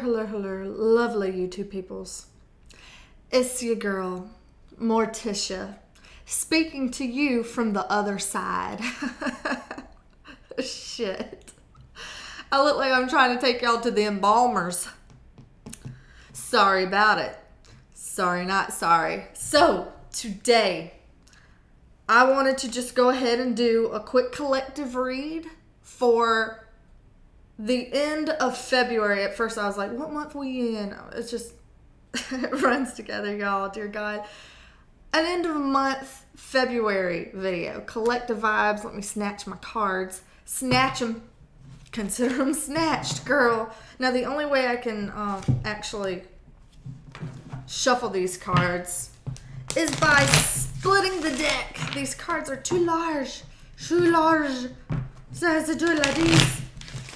hello, lovely YouTube peoples. It's your girl, Morticia, speaking to you from the other side. Shit. I look like I'm trying to take y'all to the embalmers. Sorry about it. Sorry, not sorry. So, today, I wanted to just go ahead and do a quick collective read for the end of February. At first I was like, what month we in? It's just, it runs together, y'all, dear God. An end of month February video. Collective vibes. Let me snatch my cards. Snatch them. Consider them snatched, girl. Now the only way I can actually shuffle these cards is by splitting the deck. These cards are too large. Too large. So I have to do it like this.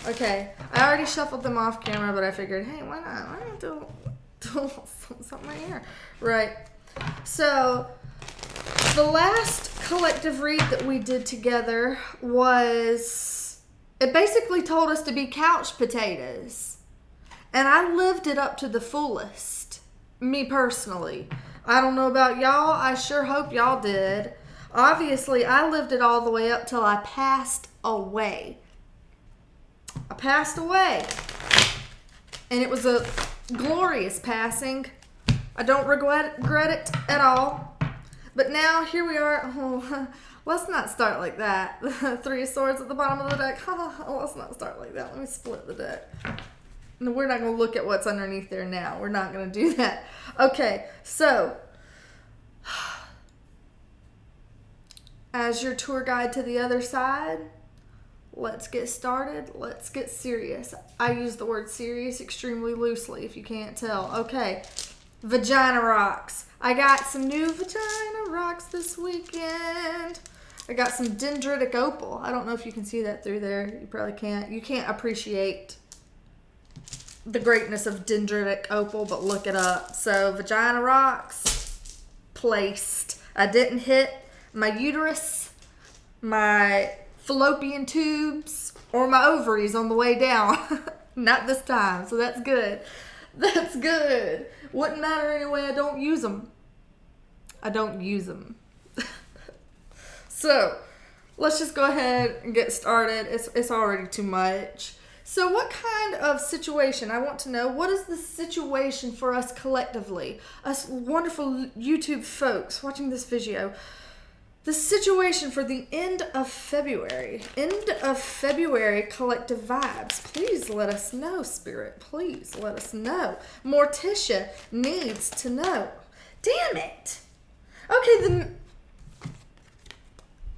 Okay, I already shuffled them off camera, but I figured, hey, why not? Why not do something right here? Right. So, the last collective read that we did together was, it basically told us to be couch potatoes. And I lived it up to the fullest. Me personally. I don't know about y'all. I sure hope y'all did. Obviously, I lived it all the way up till I passed away. I passed away. And it was a glorious passing. I don't regret it at all. But now, here we are. Oh, let's not start like that. The Three of Swords at the bottom of the deck. Let's not start like that. Let me split the deck. No, we're not going to look at what's underneath there now. We're not going to do that. Okay, so as your tour guide to the other side, let's get started. Let's get serious. I use the word serious extremely loosely, if you can't tell. Okay, vagina rocks. I got some new vagina rocks this weekend. I got some dendritic opal. I don't know if you can see that through there. You probably can't. You can't appreciate the greatness of dendritic opal, but look it up. So, vagina rocks placed. I didn't hit my uterus, my fallopian tubes, or my ovaries on the way down. Not this time, so that's good. That's good. Wouldn't matter anyway, I don't use them. I don't use them. So, let's just go ahead and get started. It's already too much. So what kind of situation? I want to know, what is the situation for us collectively? Us wonderful YouTube folks watching this video. The situation for the end of February. End of February collective vibes. Please let us know, Spirit. Please let us know. Morticia needs to know. Damn it. Okay,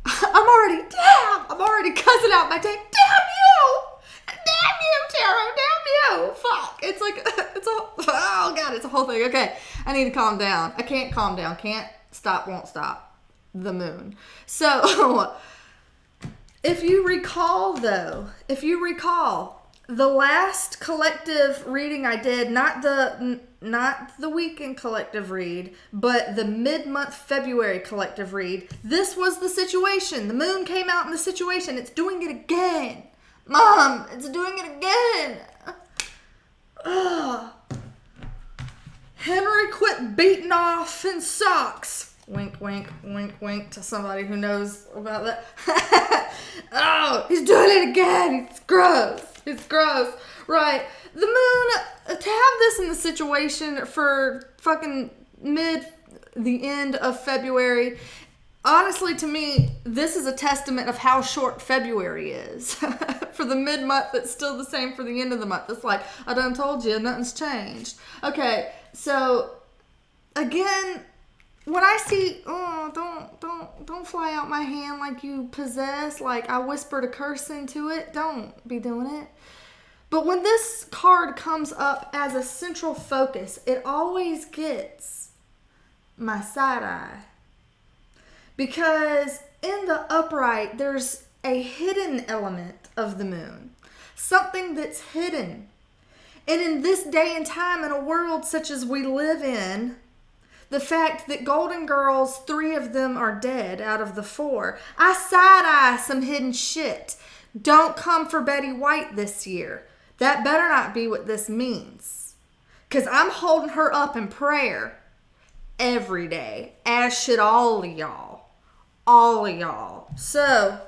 I'm already cussing out my day. Damn you! Damn you, Tarot! Damn you! Fuck. It's like, oh God, it's a whole thing. Okay, I need to calm down. I can't calm down. Can't stop, won't stop. The moon. So, if you recall, the last collective reading I did, not the weekend collective read, but the mid-month February collective read, this was the situation. The moon came out in the situation. It's doing it again. Mom, it's doing it again. Ugh. Henry quit beating off in socks. Wink, wink, wink, wink to somebody who knows about that. Oh, he's doing it again. It's gross. It's gross. Right. The moon, to have this in the situation for fucking the end of February, honestly, to me, this is a testament of how short February is. For the mid-month, it's still the same for the end of the month. It's like, I done told you, nothing's changed. Okay, so, again, when I see, don't fly out my hand like you possess, like I whispered a curse into it. Don't be doing it. But when this card comes up as a central focus, it always gets my side eye. Because in the upright, there's a hidden element of the moon. Something that's hidden. And in this day and time, in a world such as we live in, the fact that Golden Girls, 3 of them are dead out of the 4. I side-eye some hidden shit. Don't come for Betty White this year. That better not be what this means. Because I'm holding her up in prayer every day, as should all of y'all. All of y'all. So,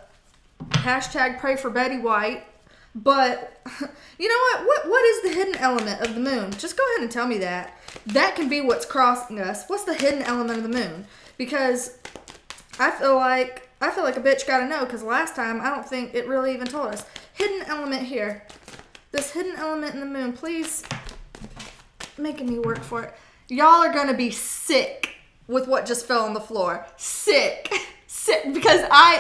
hashtag pray for Betty White. But, you know what is the hidden element of the moon? Just go ahead and tell me that. That can be what's crossing us. What's the hidden element of the moon? Because I feel like a bitch gotta know, because last time I don't think it really even told us. Hidden element here. This hidden element in the moon, please. Making me work for it. Y'all are gonna be sick with what just fell on the floor. Sick. Sick. Because I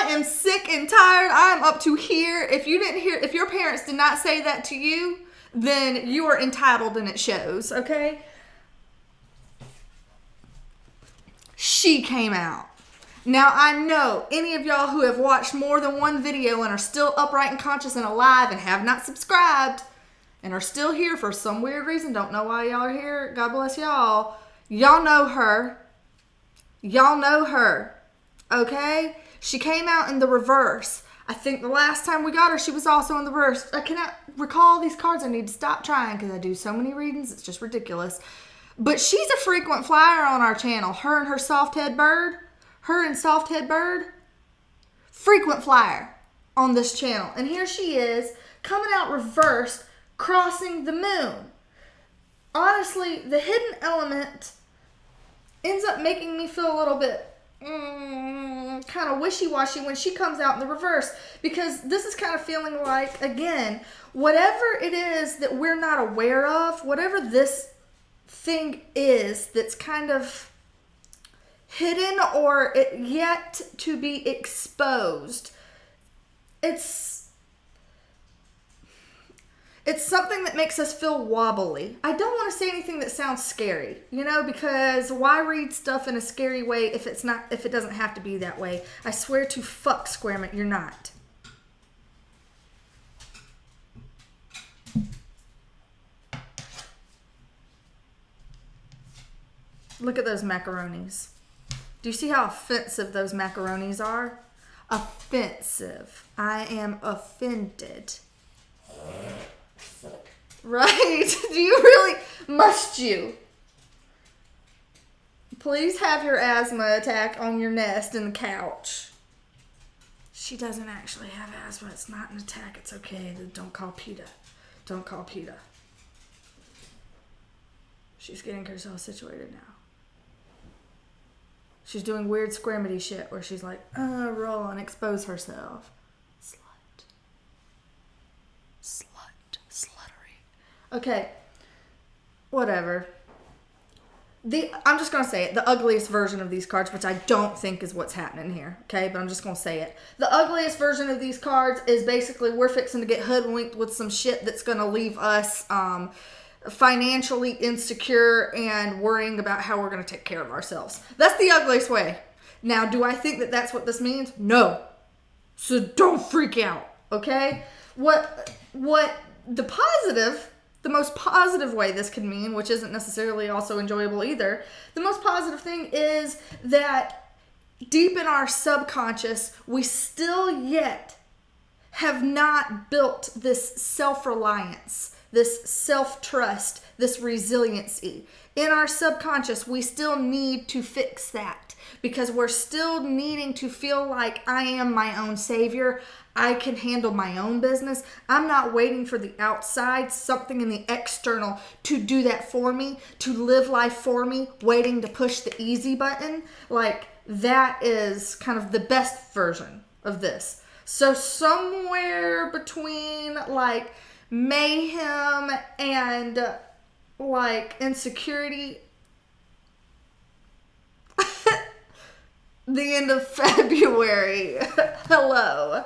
am sick and tired. I am up to here. If your parents did not say that to you, then you are entitled and it shows, okay? She came out. Now, I know any of y'all who have watched more than one video and are still upright and conscious and alive and have not subscribed and are still here for some weird reason. Don't know why y'all are here. God bless y'all. Y'all know her. Y'all know her. Okay? She came out in the reverse. I think the last time we got her, she was also in the reverse. I cannot recall these cards. I need to stop trying because I do so many readings. It's just ridiculous. But she's a frequent flyer on our channel. Her and Soft-Head Bird. Frequent flyer on this channel. And here she is, coming out reversed, crossing the moon. Honestly, the hidden element ends up making me feel a little bit kind of wishy-washy when she comes out in the reverse, because this is kind of feeling like, again, whatever it is that we're not aware of, whatever this thing is that's kind of hidden or yet to be exposed, it's something that makes us feel wobbly. I don't want to say anything that sounds scary, because why read stuff in a scary way if it doesn't have to be that way? I swear to fuck, Squaremint, you're not. Look at those macaronis. Do you see how offensive those macaronis are? Offensive. I am offended. Right? Do you really? Must you? Please have your asthma attack on your nest in the couch. She doesn't actually have asthma. It's not an attack. It's okay. Don't call PETA. Don't call PETA. She's getting herself situated now. She's doing weird squirmity shit where she's like, roll and expose herself. Sluttery. Okay. Whatever. I'm just going to say it. The ugliest version of these cards, which I don't think is what's happening here. Okay. But I'm just going to say it. The ugliest version of these cards is basically we're fixing to get hoodwinked with some shit that's going to leave us, financially insecure and worrying about how we're going to take care of ourselves. That's the ugliest way. Now, do I think that that's what this means? No. So don't freak out, okay? What the most positive way this could mean, which isn't necessarily also enjoyable either, the most positive thing is that deep in our subconscious, we still yet have not built this self-reliance, this self-trust, this resiliency. In our subconscious, we still need to fix that because we're still needing to feel like I am my own savior. I can handle my own business. I'm not waiting for the outside, something in the external to do that for me, to live life for me, waiting to push the easy button. Like, that is kind of the best version of this. So somewhere between like mayhem and like insecurity, the end of February. Hello.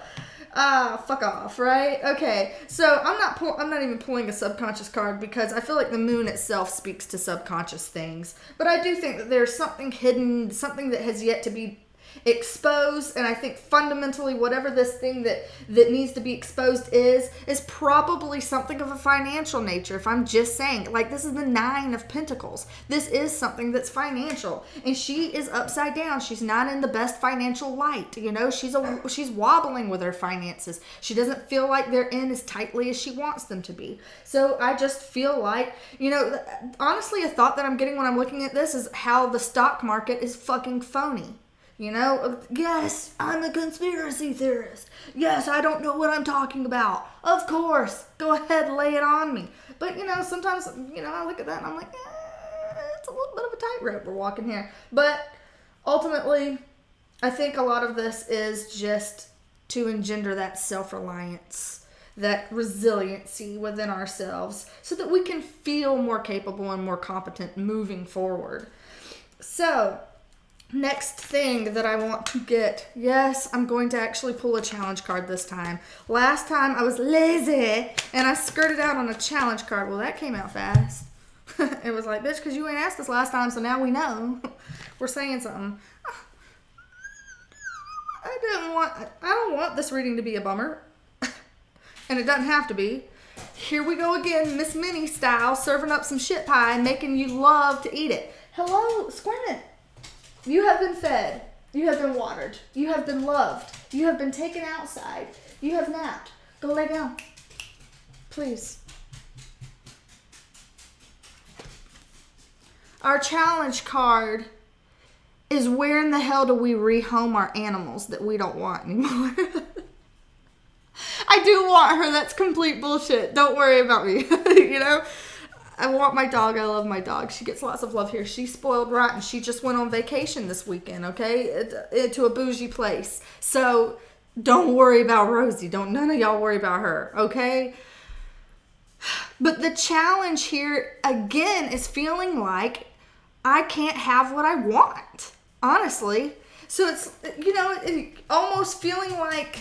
Fuck off, right? Okay, so I'm not even pulling a subconscious card because I feel like the moon itself speaks to subconscious things. But I do think that there's something hidden, something that has yet to be expose. And I think fundamentally whatever this thing that needs to be exposed is probably something of a financial nature. If I'm just saying, like, this is the 9 of Pentacles. This is something that's financial, and she is upside down. She's not in the best financial light. You know, she's wobbling with her finances. She doesn't feel like they're in as tightly as she wants them to be. So I just feel like, you know, honestly, a thought that I'm getting when I'm looking at this is how the stock market is fucking phony. You know, yes, I'm a conspiracy theorist. Yes, I don't know what I'm talking about. Of course, go ahead, lay it on me. But, you know, sometimes, you know, I look at that and I'm like, it's a little bit of a tightrope we're walking here. But ultimately, I think a lot of this is just to engender that self-reliance, that resiliency within ourselves, so that we can feel more capable and more competent moving forward. So, next thing that I want to get, yes, I'm going to actually pull a challenge card this time. Last time I was lazy and I skirted out on a challenge card. Well, that came out fast. It was like, bitch, because you ain't asked us last time, so now we know. We're saying something. I don't want this reading to be a bummer. And it doesn't have to be. Here we go again, Miss Minnie style, serving up some shit pie and making you love to eat it. Hello, Squirmin'. You have been fed. You have been watered. You have been loved. You have been taken outside. You have napped. Go lay down. Please. Our challenge card is, where in the hell do we rehome our animals that we don't want anymore? I do want her. That's complete bullshit. Don't worry about me. You know? I want my dog. I love my dog. She gets lots of love here. She's spoiled rotten. She just went on vacation this weekend, okay? To a bougie place. So don't worry about Rosie. None of y'all worry about her, okay? But the challenge here, again, is feeling like I can't have what I want, honestly. So it's, you know, almost feeling like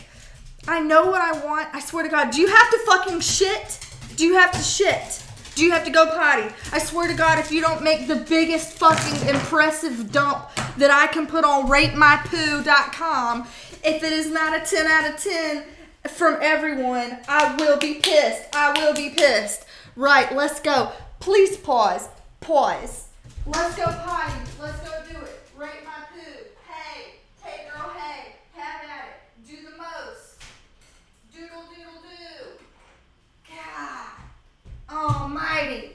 I know what I want. I swear to God, do you have to fucking shit? Do you have to shit? Do you have to go potty? I swear to God, if you don't make the biggest fucking impressive dump that I can put on ratemypoo.com, if it is not a 10 out of 10 from everyone, I will be pissed. I will be pissed. Right, let's go. Please pause. Pause. Let's go potty. Let's go do it. Rate my poo. Hey. Hey, girl, hey. Have at it. Do the most. Doodle, doodle, doo. God almighty.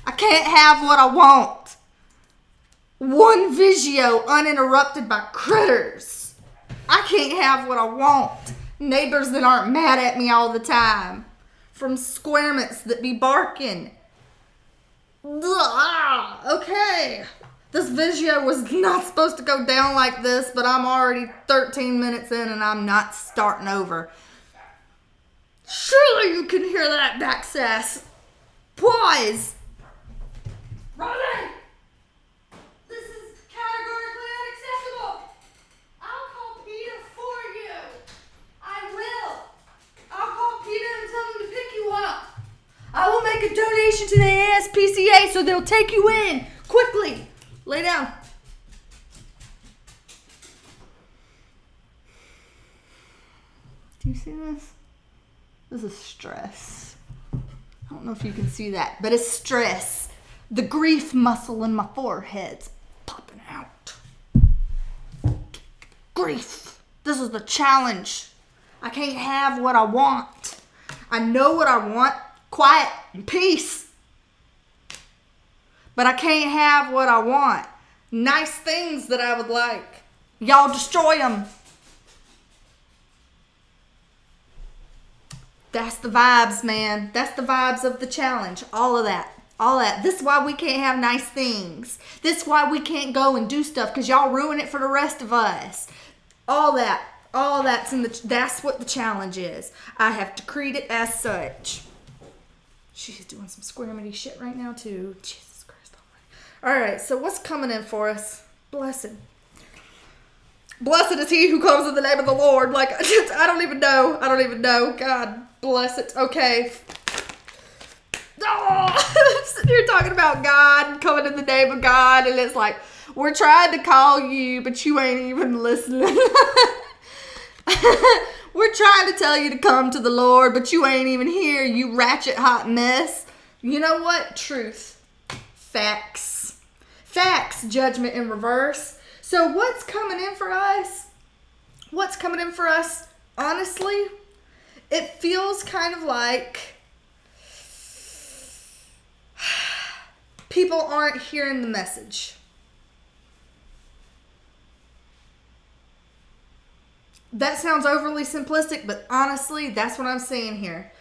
I can't have what I want. One Visio uninterrupted by critters. I can't have what I want. Neighbors that aren't mad at me all the time. From squarements that be barking. Okay. This Visio was not supposed to go down like this, but I'm already 13 minutes in and I'm not starting over. Surely you can hear that back sass. Pause. Rosie! This is categorically unacceptable. I'll call Peter for you. I will. I'll call Peter and tell him to pick you up. I will make a donation to the ASPCA so they'll take you in. Quickly. Lay down. Do you see this? This is stress. I don't know if you can see that, but it's stress. The grief muscle in my forehead's popping out. Grief. This is the challenge. I can't have what I want. I know what I want. Quiet and peace. But I can't have what I want. Nice things that I would like. Y'all destroy them. That's the vibes, man. That's the vibes of the challenge. All of that. All that. This is why we can't have nice things. This is why we can't go and do stuff, because y'all ruin it for the rest of us. All that. All that's in the... That's what the challenge is. I have decreed it as such. She's doing some squirmity shit right now, too. Jesus Christ almighty. All right, so what's coming in for us? Blessed. Blessed is he who comes in the name of the Lord. Like, I don't even know. I don't even know. God bless it. Okay. Oh, I'm sitting here talking about God, coming in the name of God, and it's like, We're trying to call you, but you ain't even listening. We're trying to tell you to come to the Lord, but you ain't even here, you ratchet hot mess. You know what? Truth. Facts. Facts, judgment in reverse. So what's coming in for us? What's coming in for us? Honestly, it feels kind of like people aren't hearing the message. That sounds overly simplistic, but honestly, that's what I'm seeing here.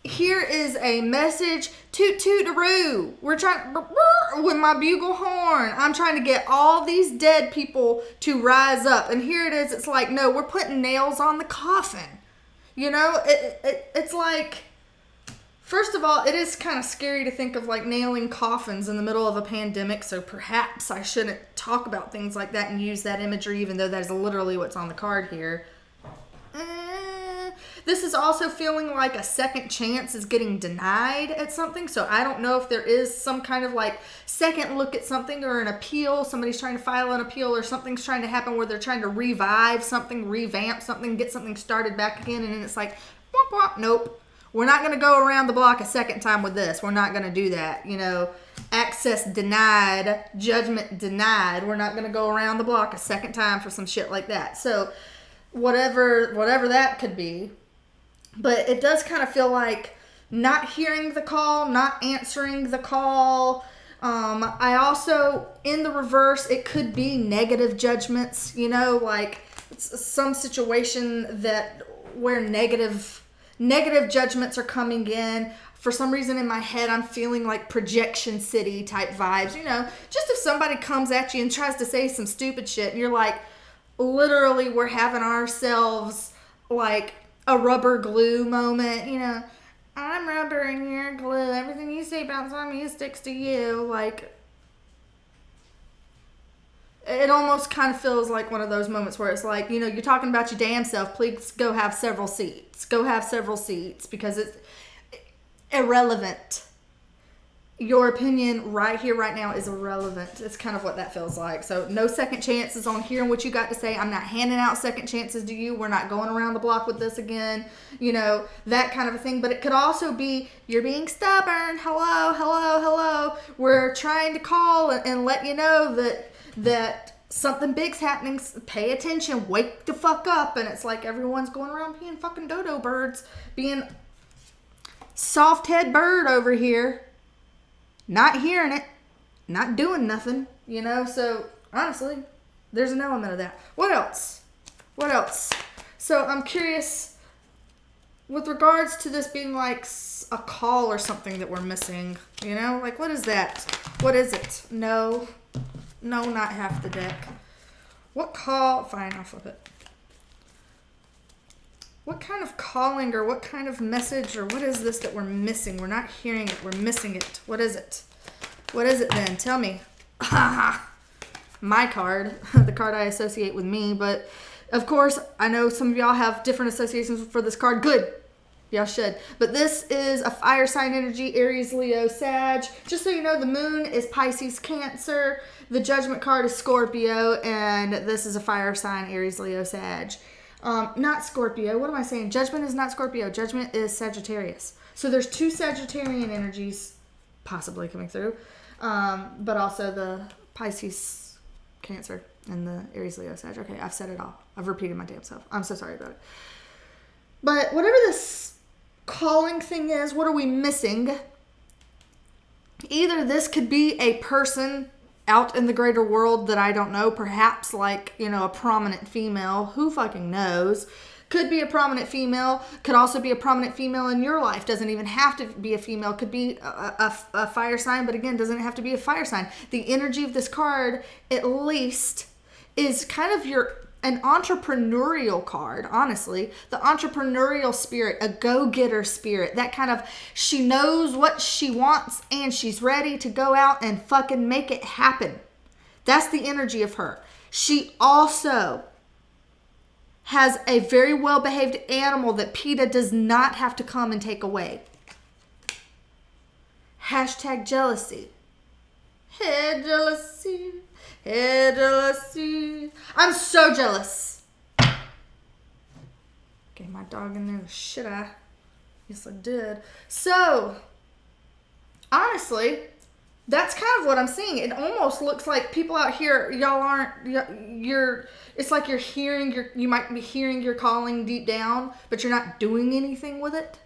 Here is a message, toot toot-a-roo. We're trying, with my bugle horn, I'm trying to get all these dead people to rise up. And here it is, it's like, no, we're putting nails on the coffin. You know, it's like, first of all, it is kind of scary to think of like nailing coffins in the middle of a pandemic. So perhaps I shouldn't talk about things like that and use that imagery, even though that is literally what's on the card here. This is also feeling like a second chance is getting denied at something. So I don't know if there is some kind of like second look at something or an appeal. Somebody's trying to file an appeal or something's trying to happen where they're trying to revive something, revamp something, get something started back again. And then it's like, womp, womp, nope. We're not going to go around the block a second time with this. We're not going to do that. You know, access denied, judgment denied. We're not going to go around the block a second time for some shit like that. So whatever that could be. But it does kind of feel like not hearing the call, not answering the call. I also, in the reverse, it could be negative judgments, you know, like some situation that where negative judgments are coming in. For some reason in my head, I'm feeling like projection city type vibes, you know, just if somebody comes at you and tries to say some stupid shit and you're like, literally, we're having ourselves like a rubber glue moment, you know, I'm rubber and you're glue. Everything you say bounces on me sticks to you. Like, it almost kind of feels like one of those moments where it's like, you know, you're talking about your damn self. Please go have several seats. Go have several seats because it's irrelevant. Your opinion right here, right now is irrelevant. It's kind of what that feels like. So no second chances on hearing what you got to say. I'm not handing out second chances to you. We're not going around the block with this again. You know, that kind of a thing. But it could also be you're being stubborn. Hello. We're trying to call and let you know that something big's happening. Pay attention. Wake the fuck up. And it's like everyone's going around being fucking dodo birds. Being soft head bird over here. Not hearing it, not doing nothing, you know? So, honestly, there's an element of that. What else? So, I'm curious, with regards to this being like a call or something that we're missing, you know? Like, what is that? What is it? No, not half the deck. What call? Fine, I'll flip it. What kind of calling or what kind of message or what is this that we're missing? We're not hearing it. We're missing it. What is it? What is it then? Tell me. My card. The card I associate with me. But, of course, I know some of y'all have different associations for this card. Good. Y'all should. But this is a fire sign energy. Aries, Leo, Sag. Just so you know, the moon is Pisces, Cancer. The judgment card is Scorpio. And this is a fire sign. Aries, Leo, Sag. Not Scorpio. What am I saying? Judgment is not Scorpio. Judgment is Sagittarius. So there's two Sagittarian energies possibly coming through. But also the Pisces, Cancer, and the Aries, Leo, Sag. Okay, I've said it all. I've repeated my damn self. I'm so sorry about it. But whatever this calling thing is, what are we missing? Either this could be a person out in the greater world that I don't know, perhaps like, you know, a prominent female, who fucking knows, could be a prominent female, could also be a prominent female in your life, doesn't even have to be a female, could be a fire sign, but again, doesn't have to be a fire sign. The energy of this card, at least, is kind of an entrepreneurial card, honestly. The entrepreneurial spirit, a go-getter spirit, that kind of, she knows what she wants and she's ready to go out and fucking make it happen. That's the energy of her. She also has a very well-behaved animal that PETA does not have to come and take away. Hashtag jealousy. Hey, jealousy. Hey, jealousy. I'm so jealous. Gave my dog in there the shit I. Yes, I did. So, honestly, that's kind of what I'm seeing. It almost looks like people out here, y'all aren't, it's like you might be hearing your calling deep down, but you're not doing anything with it.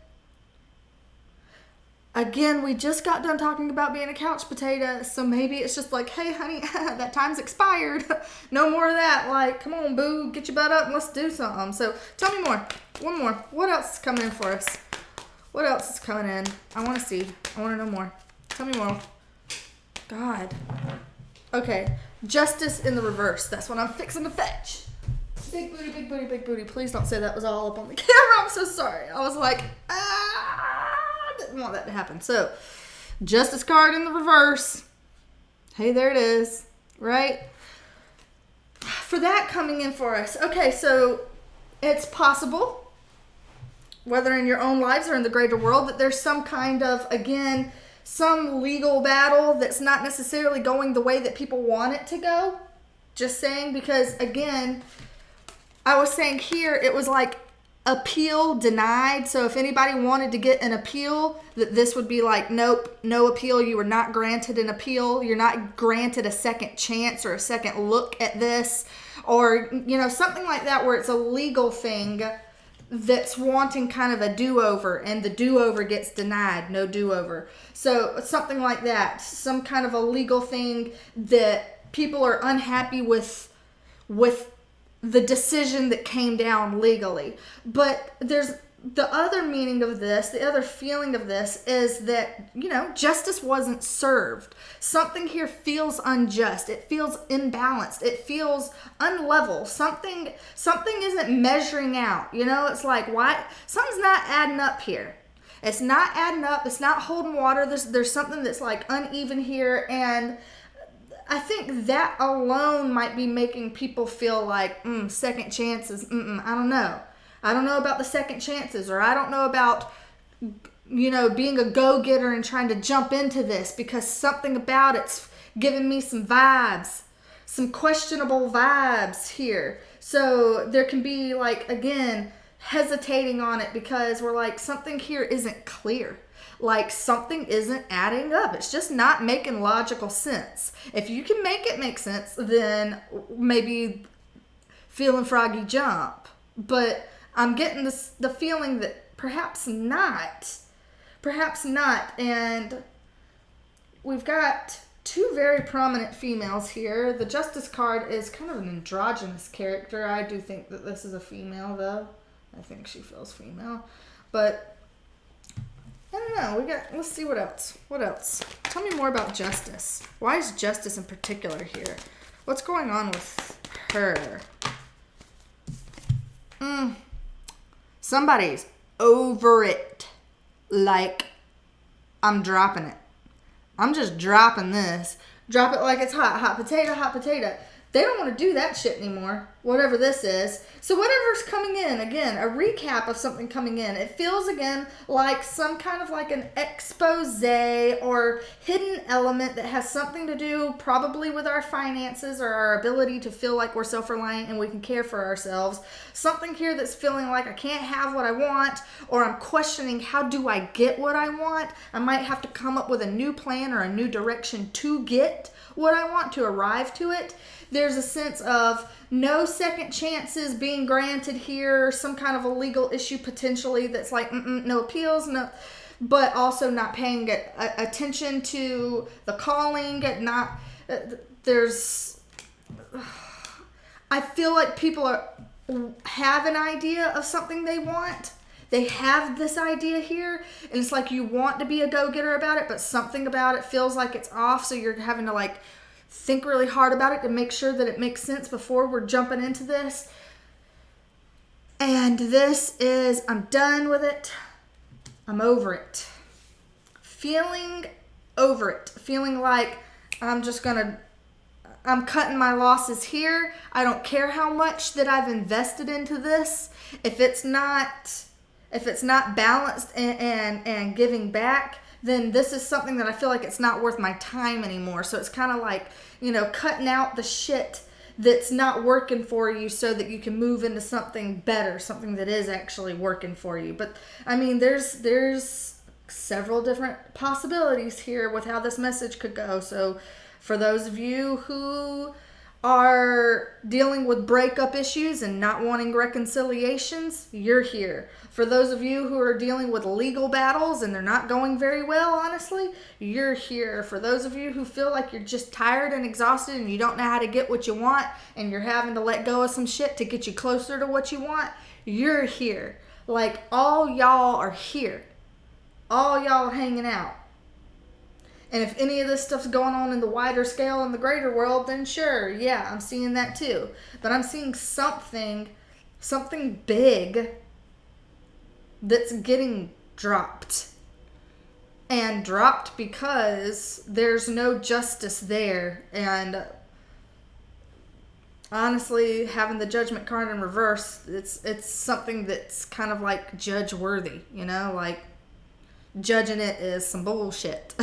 Again, we just got done talking about being a couch potato, so maybe it's just like, hey, honey, that time's expired. No more of that. Like, come on, boo, get your butt up and let's do something. So tell me more. One more. What else is coming in for us? What else is coming in? I want to see. I want to know more. Tell me more. God. Okay. Justice in the reverse. That's what I'm fixing to fetch. Big booty, big booty, big booty. Please don't say that was all up on the camera. I'm so sorry. I was like, I didn't want that to happen. So, Justice card in the reverse. Hey, there it is. Right? For that coming in for us. Okay, so it's possible, whether in your own lives or in the greater world, that there's some kind of, again, some legal battle that's not necessarily going the way that people want it to go. Just saying, because again, I was saying here, it was like appeal denied. So if anybody wanted to get an appeal, that this would be like, nope, no appeal. You were not granted an appeal. You're not granted a second chance or a second look at this, or, you know, something like that, where it's a legal thing that's wanting kind of a do-over, and the do-over gets denied, no do-over. So something like that, some kind of a legal thing that people are unhappy with the decision that came down legally. But there's the other meaning of this, the other feeling of this is that, you know, justice wasn't served. Something here feels unjust. It feels imbalanced. It feels unlevel. Something isn't measuring out. You know, it's like, why? Something's not adding up here. It's not adding up. It's not holding water. There's something that's like uneven here, and I think that alone might be making people feel like, second chances, I don't know. I don't know about the second chances, or I don't know about, you know, being a go-getter and trying to jump into this, because something about it's giving me some vibes, some questionable vibes here. So there can be, like, again, hesitating on it because we're like, something here isn't clear. Like, something isn't adding up. It's just not making logical sense. If you can make it make sense, then maybe feeling froggy jump. But I'm getting the feeling that perhaps not. Perhaps not. And we've got two very prominent females here. The Justice card is kind of an androgynous character. I do think that this is a female, though. I think she feels female. But I don't know. Let's see what else. What else? Tell me more about Justice. Why is Justice in particular here? What's going on with her? Somebody's over it. Like, I'm dropping it. I'm just dropping this. Drop it like it's hot. Hot potato, hot potato. They don't want to do that shit anymore, whatever this is. So whatever's coming in, again, a recap of something coming in. It feels, again, like some kind of like an expose or hidden element that has something to do probably with our finances or our ability to feel like we're self-reliant and we can care for ourselves. Something here that's feeling like I can't have what I want, or I'm questioning, how do I get what I want? I might have to come up with a new plan or a new direction to get what I want, to arrive to it. There's a sense of no second chances being granted here, some kind of a legal issue potentially that's like, no appeals, no, but also not paying attention to the calling, I feel like people have an idea of something they want. They have this idea here, and it's like you want to be a go-getter about it, but something about it feels like it's off, so you're having to like think really hard about it to make sure that it makes sense before we're jumping into this. And this is, I'm done with it. I'm over it. Feeling over it. Feeling like I'm cutting my losses here. I don't care how much that I've invested into this. If it's not balanced and giving back, then this is something that I feel like it's not worth my time anymore. So it's kind of like, cutting out the shit that's not working for you so that you can move into something better, something that is actually working for you. But I mean, there's several different possibilities here with how this message could go. So for those of you who are dealing with breakup issues and not wanting reconciliations, you're here. For those of you who are dealing with legal battles and they're not going very well, honestly, you're here. For those of you who feel like you're just tired and exhausted and you don't know how to get what you want and you're having to let go of some shit to get you closer to what you want, you're here. Like, all y'all are here. All y'all hanging out. And if any of this stuff's going on in the wider scale in the greater world, then sure, yeah, I'm seeing that too. But I'm seeing something big that's getting dropped. And dropped because there's no justice there. And honestly, having the Judgment card in reverse, it's something that's kind of like judge worthy, like judging it is some bullshit.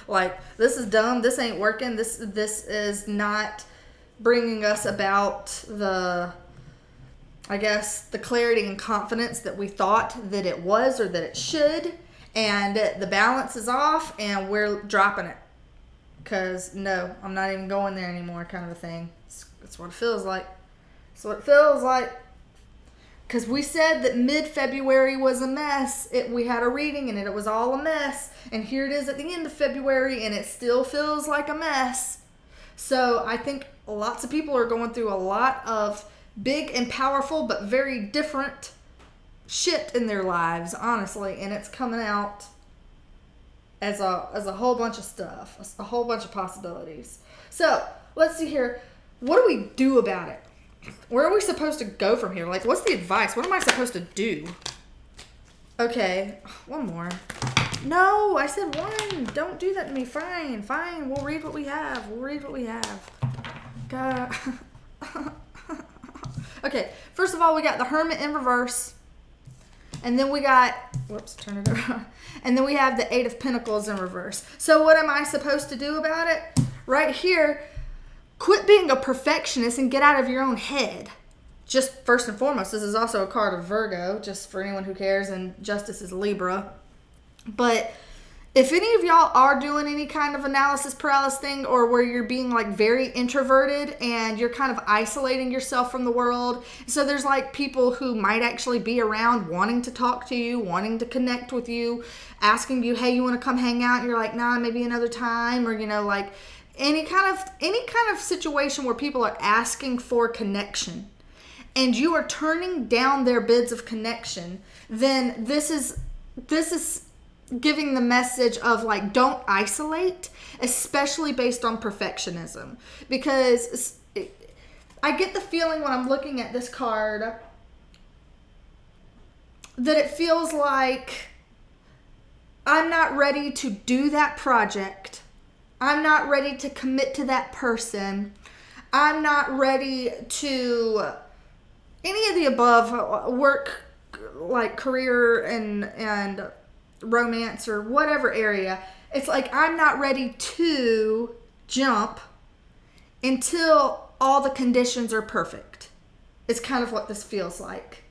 Like, this is dumb, this ain't working, this is not bringing us about the clarity and confidence that we thought that it was or that it should, and the balance is off and we're dropping it because no, I'm not even going there anymore, kind of a thing. That's what it feels like. Because we said that mid-February was a mess. We had a reading and it was all a mess. And here it is at the end of February and it still feels like a mess. So I think lots of people are going through a lot of big and powerful but very different shit in their lives, honestly. And it's coming out as a whole bunch of stuff. A whole bunch of possibilities. So let's see here. What do we do about it? Where are we supposed to go from here? Like, what's the advice? What am I supposed to do? Okay, one more. No, I said one. Don't do that to me. Fine. We'll read what we have. God. Okay, first of all, we got the Hermit in reverse. And then we got, turn it around. And then we have the Eight of Pentacles in reverse. So what am I supposed to do about it? Right here, quit being a perfectionist and get out of your own head. Just first and foremost, this is also a card of Virgo, just for anyone who cares, and Justice is Libra. But if any of y'all are doing any kind of analysis paralysis thing, or where you're being like very introverted and you're kind of isolating yourself from the world, so there's like people who might actually be around wanting to talk to you, wanting to connect with you, asking you, hey, you want to come hang out? And you're like, nah, maybe another time, or like any kind of situation where people are asking for connection and you are turning down their bids of connection, then this is giving the message of like, don't isolate, especially based on perfectionism. Because I get the feeling when I'm looking at this card that it feels like I'm not ready to do that project. I'm not ready to commit to that person. I'm not ready to any of the above, work, like career and romance or whatever area. It's like I'm not ready to jump until all the conditions are perfect. It's kind of what this feels like.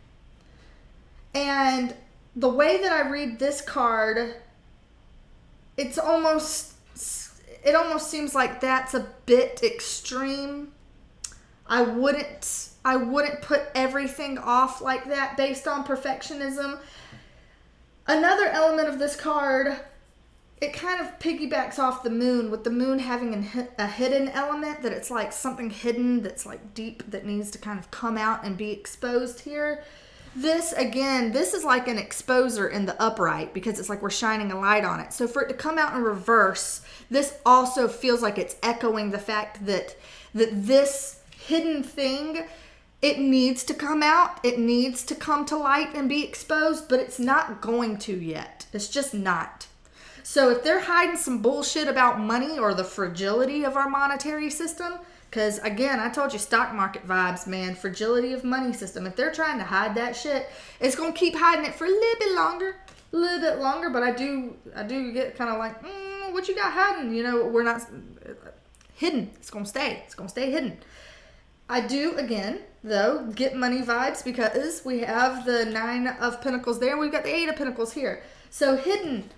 And the way that I read this card, it almost seems like that's a bit extreme. I wouldn't put everything off like that based on perfectionism. Another element of this card, it kind of piggybacks off the moon, with the moon having a hidden element, that it's like something hidden that's like deep that needs to kind of come out and be exposed here. This is like an exposer in the upright, because it's like we're shining a light on it. So for it to come out in reverse, this also feels like it's echoing the fact that this hidden thing, it needs to come out. It needs to come to light and be exposed, but it's not going to yet. It's just not. So if they're hiding some bullshit about money or the fragility of our monetary system, because again, I told you, stock market vibes, man, fragility of money system. If they're trying to hide that shit, it's going to keep hiding it for a little bit longer. a little bit longer, but I do get kind of like, what you got hiding? You know, we're not hidden. It's gonna stay hidden. I do, again, though, get money vibes because we have the 9 of Pentacles there and we've got the 8 of Pentacles here. So hidden,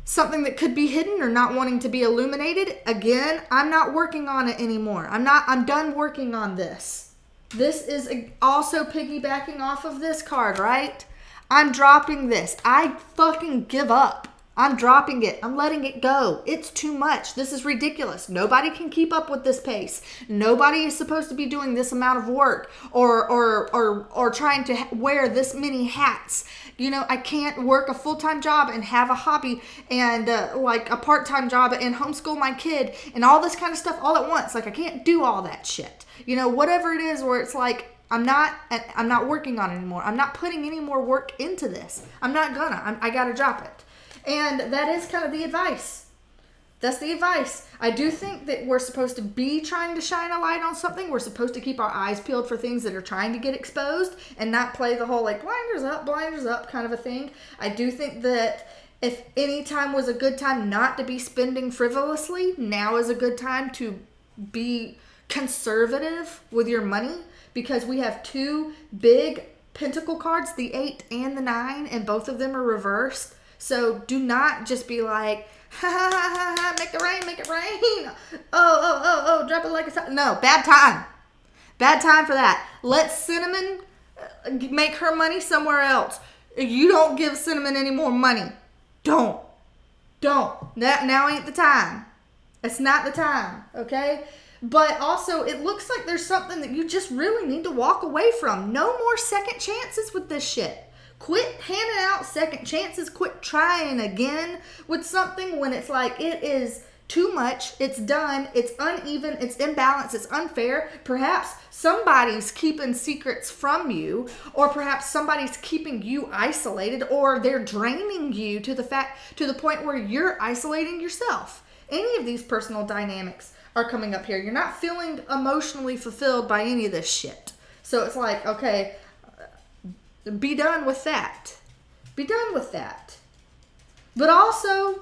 something that could be hidden or not wanting to be illuminated. Again, I'm not working on it anymore. I'm done working on this. This is also piggybacking off of this card, right? I'm dropping this. I fucking give up. I'm dropping it. I'm letting it go. It's too much. This is ridiculous. Nobody can keep up with this pace. Nobody is supposed to be doing this amount of work or trying to wear this many hats. You know, I can't work a full-time job and have a hobby and like a part-time job and homeschool my kid and all this kind of stuff all at once. Like, I can't do all that shit. You know, whatever it is where it's like, I'm not working on it anymore. I'm not putting any more work into this. I'm not gonna. I gotta drop it. And that is kind of the advice. That's the advice. I do think that we're supposed to be trying to shine a light on something. We're supposed to keep our eyes peeled for things that are trying to get exposed and not play the whole like blinders up kind of a thing. I do think that if any time was a good time not to be spending frivolously, now is a good time to be conservative with your money because we have 2 big pentacle cards, the 8 and the 9, and both of them are reversed. So do not just be like, ha ha ha ha ha, make it rain. Oh, drop it like a shot. No, bad time. Bad time for that. Let Cinnamon make her money somewhere else. You don't give Cinnamon any more money. Don't. That now ain't the time. It's not the time, okay? But also, it looks like there's something that you just really need to walk away from. No more second chances with this shit. Quit handing out second chances. Quit trying again with something when it's like it is too much. It's done. It's uneven. It's imbalanced. It's unfair. Perhaps somebody's keeping secrets from you, or perhaps somebody's keeping you isolated, or they're draining you to the point where you're isolating yourself. Any of these personal dynamics are coming up here. You're not feeling emotionally fulfilled by any of this shit. So it's like, okay, be done with that. Be done with that. But also,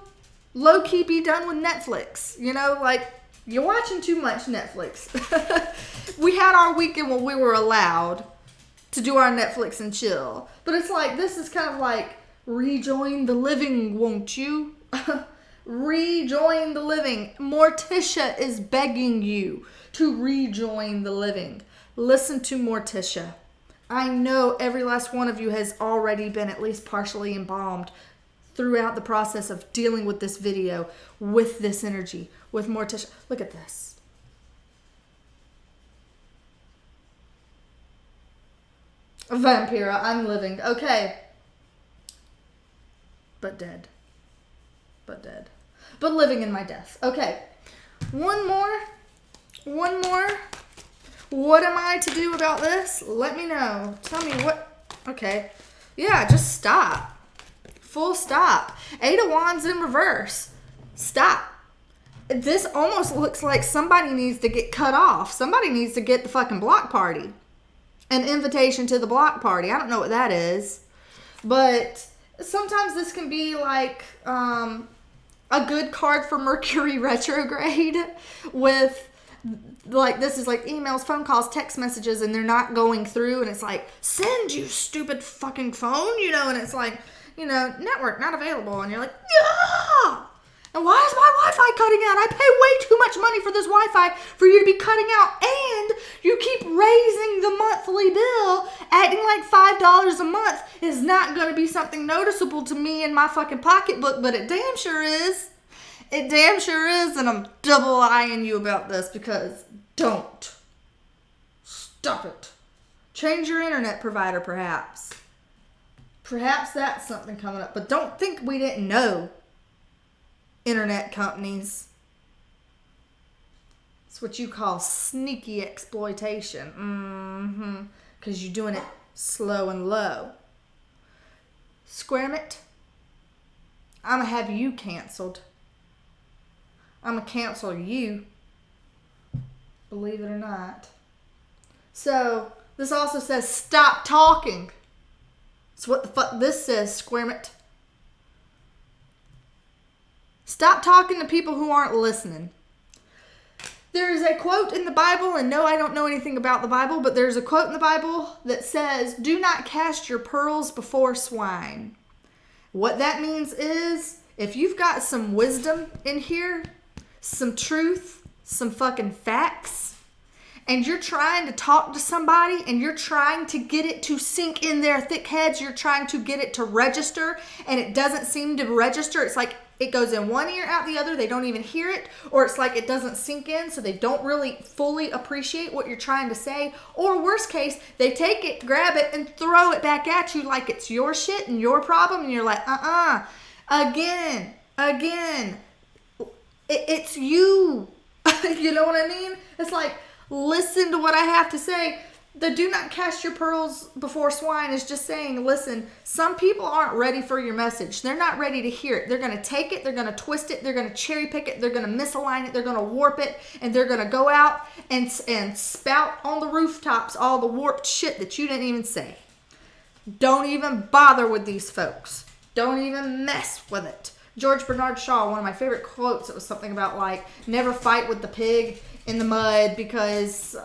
low-key be done with Netflix. You know, like, you're watching too much Netflix. We had our weekend when we were allowed to do our Netflix and chill. But it's like, this is kind of like, rejoin the living, won't you? Rejoin the living. Morticia is begging you to rejoin the living. Listen to Morticia. I know every last one of you has already been at least partially embalmed throughout the process of dealing with this video, with this energy, with Morticia. Look at this. Vampira, I'm living. Okay. But dead. But living in my death. Okay. One more. What am I to do about this? Let me know. Tell me what. Okay. Yeah, just stop. Full stop. 8 of Wands in reverse. Stop. This almost looks like somebody needs to get cut off. Somebody needs to get the fucking block party. An invitation to the block party. I don't know what that is. But sometimes this can be like a good card for Mercury retrograde with like, this is like emails, phone calls, text messages, and they're not going through, and it's like, send, you stupid fucking phone, you know, and it's like, you know, network not available, and you're like, yeah! And why is my Wi-Fi cutting out? I pay way too much money for this Wi-Fi for you to be cutting out, and you keep raising the monthly bill, acting like $5 a month is not going to be something noticeable to me in my fucking pocketbook, but it damn sure is. It damn sure is, and I'm double-eyeing you about this because don't. Stop it. Change your internet provider, perhaps. Perhaps that's something coming up, but don't think we didn't know. Internet companies. It's what you call sneaky exploitation. Because you're doing it slow and low. Squaremit, I'm going to have you canceled. I'm going to cancel you. Believe it or not. So, this also says stop talking. It's what the fuck this says, Squirmit. Stop talking to people who aren't listening. There's a quote in the Bible, and no, I don't know anything about the Bible, but there's a quote in the Bible that says, do not cast your pearls before swine. What that means is, if you've got some wisdom in here, some truth, some fucking facts, and you're trying to talk to somebody and you're trying to get it to sink in their thick heads, you're trying to get it to register, and it doesn't seem to register. It's like it goes in one ear, out the other. They don't even hear it. Or it's like it doesn't sink in, so they don't really fully appreciate what you're trying to say. Or worst case, they take it, grab it, and throw it back at you like it's your shit and your problem. And you're like, again. It's you. You know what I mean? It's like, listen to what I have to say. The do not cast your pearls before swine is just saying, listen, some people aren't ready for your message. They're not ready to hear it. They're going to take it. They're going to twist it. They're going to cherry pick it. They're going to misalign it. They're going to warp it. And they're going to go out and spout on the rooftops all the warped shit that you didn't even say. Don't even bother with these folks. Don't even mess with it. George Bernard Shaw, one of my favorite quotes, it was something about like, never fight with the pig in the mud because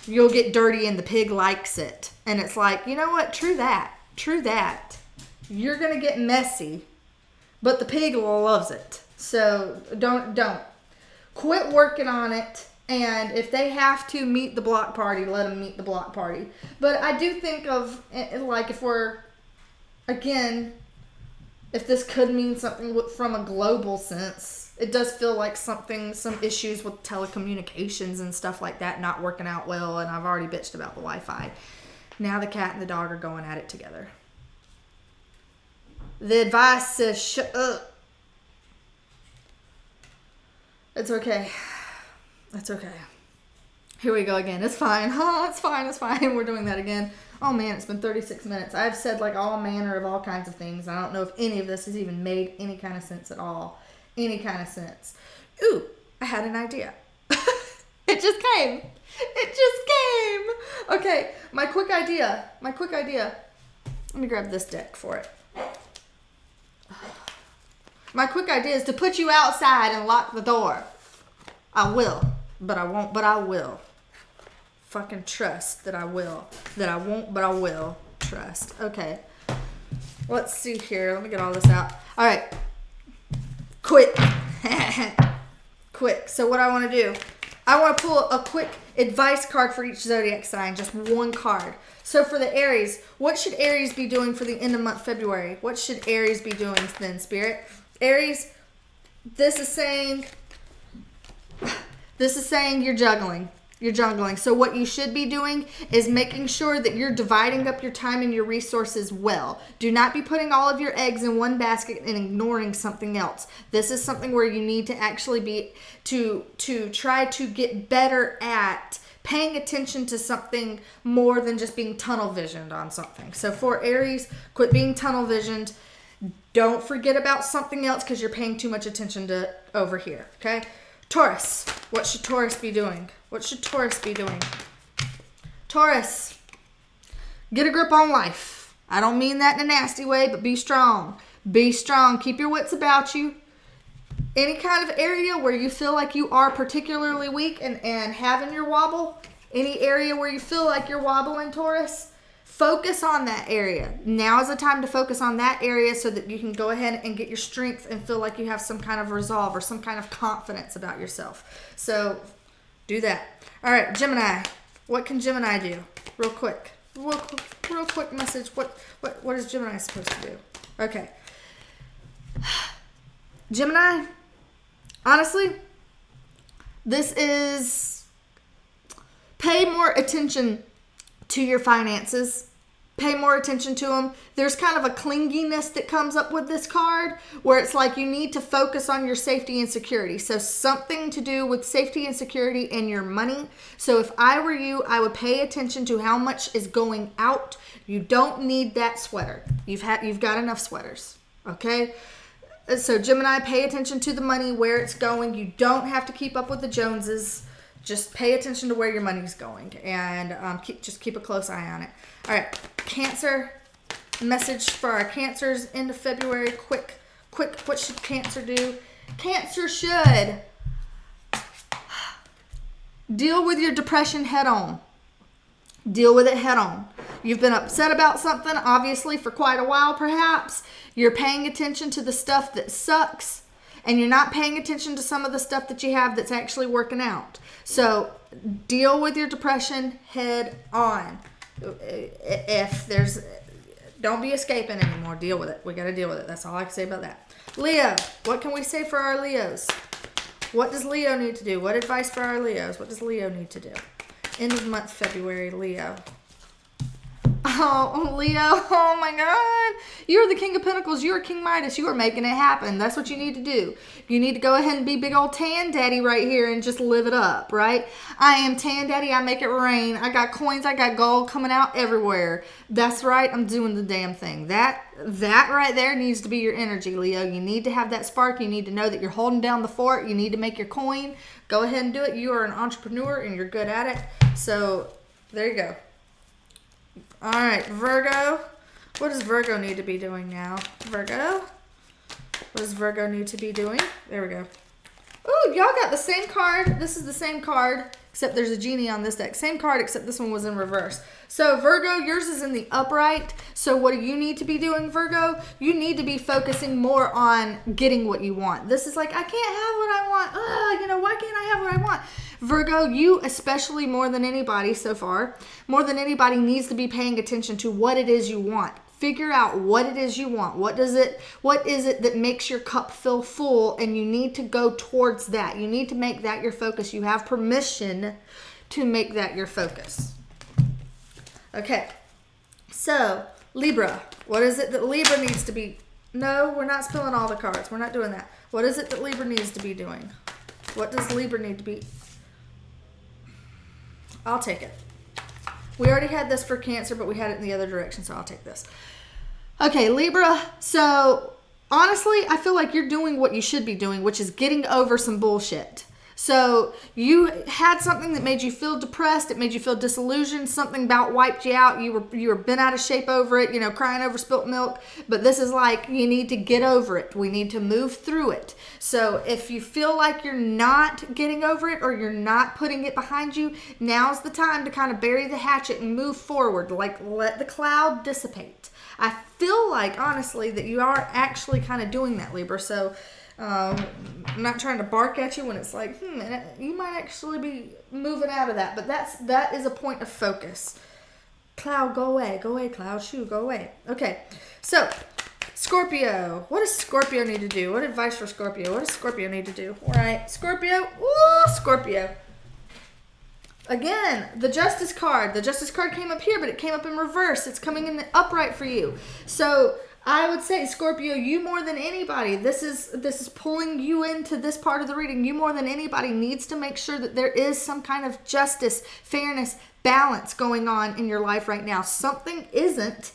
you'll get dirty and the pig likes it. And it's like, you know what? True that. You're going to get messy, but the pig loves it. So don't. Quit working on it. And if they have to meet the block party, let them meet the block party. But I do think of, like, if we're, again, if this could mean something from a global sense, it does feel like some issues with telecommunications and stuff like that not working out well, and I've already bitched about the Wi-Fi. Now the cat and the dog are going at it together. The advice says, shut up. It's okay. Here we go again. It's fine. It's fine. We're doing that again. Oh man, it's been 36 minutes. I've said like all manner of all kinds of things. I don't know if any of this has even made any kind of sense at all. Any kind of sense. Ooh, I had an idea. It just came. Okay, my quick idea. Let me grab this deck for it. My quick idea is to put you outside and lock the door. I will, but I won't, but I will. Fucking trust that I will. That I won't, but I will. Trust. Okay. Let's see here. Let me get all this out. All right. Quick. So what I want to do, I want to pull a quick advice card for each zodiac sign. Just one card. So for the Aries, what should Aries be doing for the end of month February? What should Aries be doing then, Spirit? Aries, this is saying you're juggling. So what you should be doing is making sure that you're dividing up your time and your resources well. Do not be putting all of your eggs in one basket and ignoring something else. This is something where you need to actually be to try to get better at paying attention to something more than just being tunnel visioned on something. So for Aries, quit being tunnel visioned. Don't forget about something else because you're paying too much attention to over here. Okay? Taurus, what should Taurus be doing? Taurus, get a grip on life. I don't mean that in a nasty way, but be strong. Keep your wits about you. Any kind of area where you feel like you are particularly weak and having your wobble, any area where you feel like you're wobbling, Taurus, focus on that area. Now is the time to focus on that area so that you can go ahead and get your strength and feel like you have some kind of resolve or some kind of confidence about yourself. So do that. All right, Gemini. What can Gemini do? Real quick message. What is Gemini supposed to do? Okay. Gemini, honestly, this is pay more attention to your finances. Pay more attention to them. There's kind of a clinginess that comes up with this card where it's like you need to focus on your safety and security. So something to do with safety and security and your money. So if I were you, I would pay attention to how much is going out. You don't need that sweater. You've got enough sweaters. Okay? So Gemini, pay attention to the money, where it's going. You don't have to keep up with the Joneses. Just pay attention to where your money's going and keep a close eye on it. All right, Cancer. message for our Cancers into February. Quick, what should Cancer do? Cancer should deal with your depression head on. Deal with it head on. You've been upset about something, obviously, for quite a while, perhaps. You're paying attention to the stuff that sucks, and you're not paying attention to some of the stuff that you have that's actually working out. So deal with your depression head on. Don't be escaping anymore. Deal with it. We got to deal with it. That's all I can say about that. Leo, what can we say for our Leos? What does Leo need to do? What advice for our Leos? What does Leo need to do? End of month, February, Leo. Oh, Leo. Oh, my God. You're the King of Pentacles. You're King Midas. You are making it happen. That's what you need to do. You need to go ahead and be big old Tan Daddy right here and just live it up, right? I am Tan Daddy. I make it rain. I got coins. I got gold coming out everywhere. That's right. I'm doing the damn thing. That right there needs to be your energy, Leo. You need to have that spark. You need to know that you're holding down the fort. You need to make your coin. Go ahead and do it. You are an entrepreneur and you're good at it. So there you go. All right, Virgo. What does Virgo need to be doing now? Virgo? What does Virgo need to be doing? There we go. Oh, y'all got the same card. This is the same card, except there's a genie on this deck. Same card, except this one was in reverse. So Virgo, yours is in the upright. So what do you need to be doing, Virgo? You need to be focusing more on getting what you want. This is like, I can't have what I want. Why can't I have what I want? Virgo, you especially more than anybody so far, more than anybody needs to be paying attention to what it is you want. Figure out what it is you want. What is it that makes your cup feel full? And you need to go towards that. You need to make that your focus. You have permission to make that your focus. Okay. So, Libra. What is it that Libra needs to be? No, we're not spilling all the cards. We're not doing that. What is it that Libra needs to be doing? What does Libra need to be? I'll take it. We already had this for Cancer, but we had it in the other direction, so I'll take this. Okay, Libra. So, honestly, I feel like you're doing what you should be doing, which is getting over some bullshit. So, you had something that made you feel depressed. It made you feel disillusioned. Something about wiped you out. You were bent out of shape over it, crying over spilt milk. But this is like, you need to get over it. We need to move through it. So, if you feel like you're not getting over it or you're not putting it behind you, now's the time to kind of bury the hatchet and move forward. Like, let the cloud dissipate. I feel like, honestly, that you are actually kind of doing that, Libra. So, I'm not trying to bark at you when it's like, you might actually be moving out of that. But that is a point of focus. Cloud, go away. Go away, cloud. Shoo, go away. Okay. So, Scorpio. What does Scorpio need to do? What advice for Scorpio? What does Scorpio need to do? All right. Scorpio. Ooh, Scorpio. Again, the Justice card. The Justice card came up here, but it came up in reverse. It's coming in the upright for you. So, I would say, Scorpio, you more than anybody, this is pulling you into this part of the reading. You more than anybody needs to make sure that there is some kind of justice, fairness, balance going on in your life right now. Something isn't,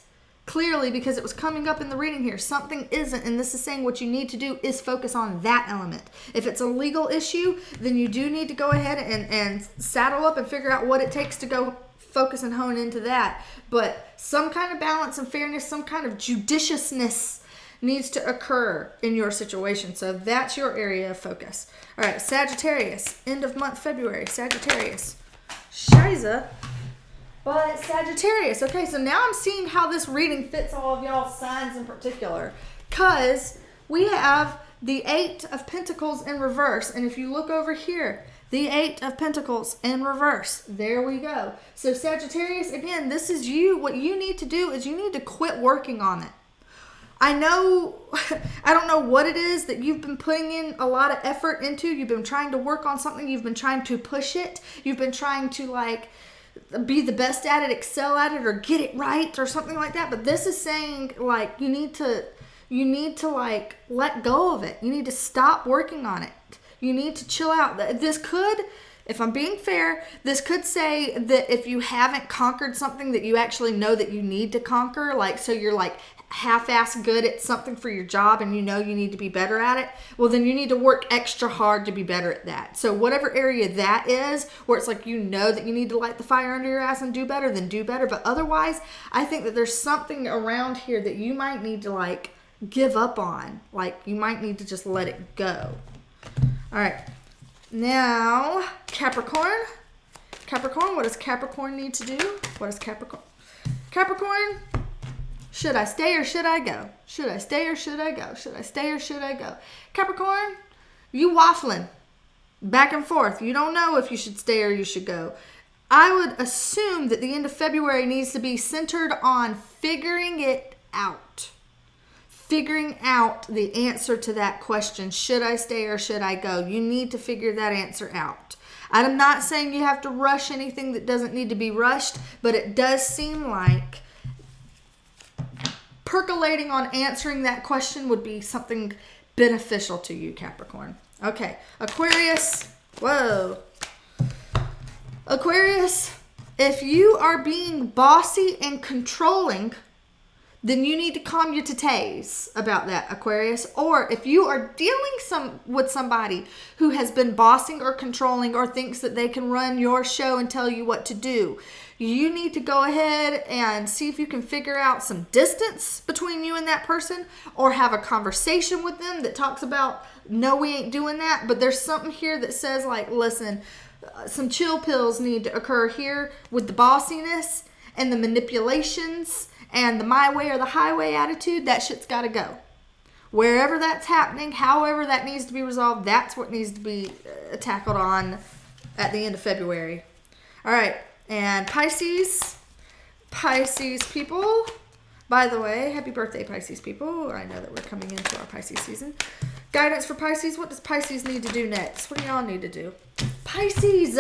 clearly, because it was coming up in the reading here. Something isn't, and this is saying what you need to do is focus on that element. If it's a legal issue, then you do need to go ahead and saddle up and figure out what it takes to go focus and hone into that. But some kind of balance and fairness, some kind of judiciousness needs to occur in your situation. So that's your area of focus. All right, Sagittarius, end of month, February. Sagittarius. Shiza. But Sagittarius. Okay, so now I'm seeing how this reading fits all of y'all's signs in particular. Because we have the 8 of Pentacles in reverse. And if you look over here, the 8 of Pentacles in reverse. There we go. So Sagittarius, again, this is you. What you need to do is you need to quit working on it. I don't know what it is that you've been putting in a lot of effort into. You've been trying to work on something. You've been trying to push it. You've been trying to be the best at it, excel at it, or get it right or something like that. But this is saying you need to let go of it. You need to stop working on it. You need to chill out. This could, if I'm being fair, this could say that if you haven't conquered something that you actually know that you need to conquer, so you're half-ass good at something for your job and you know you need to be better at it, well, then you need to work extra hard to be better at that. So whatever area that is, where it's like you know that you need to light the fire under your ass and do better, then do better. But otherwise, I think that there's something around here that you might need to like give up on. Like you might need to just let it go. All right. Now, Capricorn. Capricorn, what does Capricorn need to do? What is Capricorn? Capricorn, should I stay or should I go? Should I stay or should I go? Should I stay or should I go? Capricorn, you waffling back and forth. You don't know if you should stay or you should go. I would assume that the end of February needs to be centered on figuring it out. Figuring out the answer to that question. Should I stay or should I go? You need to figure that answer out. I'm not saying you have to rush anything that doesn't need to be rushed, but it does seem like percolating on answering that question would be something beneficial to you, Capricorn. Okay, Aquarius. Whoa. Aquarius, if you are being bossy and controlling, then you need to calm your titties about that, Aquarius. Or if you are dealing with somebody who has been bossing or controlling or thinks that they can run your show and tell you what to do, you need to go ahead and see if you can figure out some distance between you and that person, or have a conversation with them that talks about, no, we ain't doing that. But there's something here that says like, listen, some chill pills need to occur here with the bossiness and the manipulations and the my way or the highway attitude. That shit's got to go. Wherever that's happening, however that needs to be resolved, that's what needs to be tackled on at the end of February. All right. And Pisces people, by the way, happy birthday, Pisces people. I know that we're coming into our Pisces season. Guidance for Pisces. What does Pisces need to do next? What do y'all need to do? Pisces,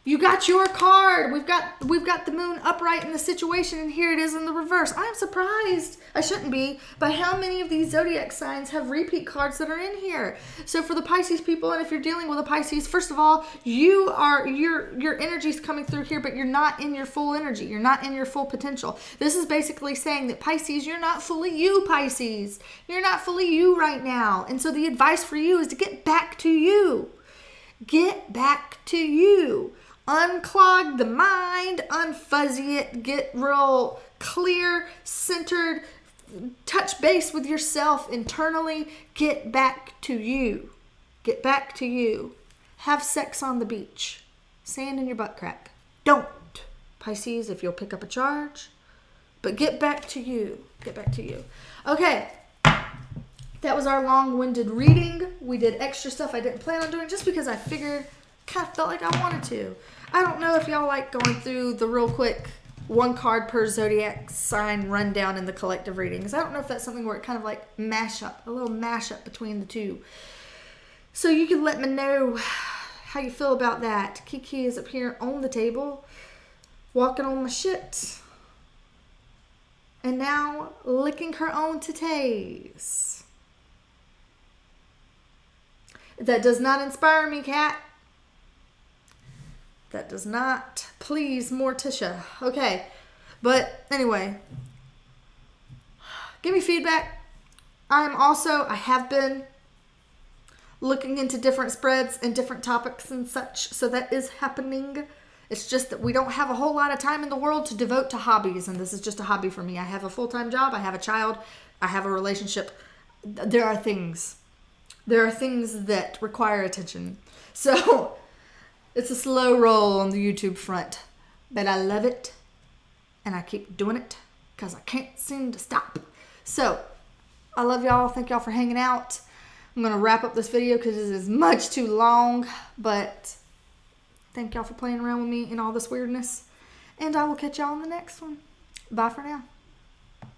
you got your card. We've got the moon upright in the situation, and here it is in the reverse. I'm surprised, I shouldn't be, by how many of these zodiac signs have repeat cards that are in here. So for the Pisces people, and if you're dealing with a Pisces, first of all, your energy's coming through here, but you're not in your full energy. You're not in your full potential. This is basically saying that Pisces, you're not fully you, Pisces. You're not fully you right now. And so the advice for you is to get back to you. Get back to you. Unclog the mind, unfuzzy it, get real clear, centered, touch base with yourself internally. Get back to you. Get back to you. Have sex on the beach. Sand in your butt crack. Don't, Pisces, if you'll pick up a charge. But get back to you. Get back to you. Okay. That was our long-winded reading. We did extra stuff I didn't plan on doing just because I figured, kind of felt like I wanted to. I don't know if y'all like going through the real quick one card per zodiac sign rundown in the collective readings. I don't know if that's something where it kind of like a little mashup between the two. So you can let me know how you feel about that. Kiki is up here on the table, walking on my shit. And now licking her own titties. That does not inspire me, cat. That does not please Morticia. Okay. But anyway, give me feedback. I have been looking into different spreads and different topics and such. So that is happening. It's just that we don't have a whole lot of time in the world to devote to hobbies. And this is just a hobby for me. I have a full-time job. I have a child. I have a relationship. There are things that require attention. So it's a slow roll on the YouTube front, but I love it, and I keep doing it because I can't seem to stop. So I love y'all. Thank y'all for hanging out. I'm going to wrap up this video because it is much too long, but thank y'all for playing around with me in all this weirdness, and I will catch y'all in the next one. Bye for now.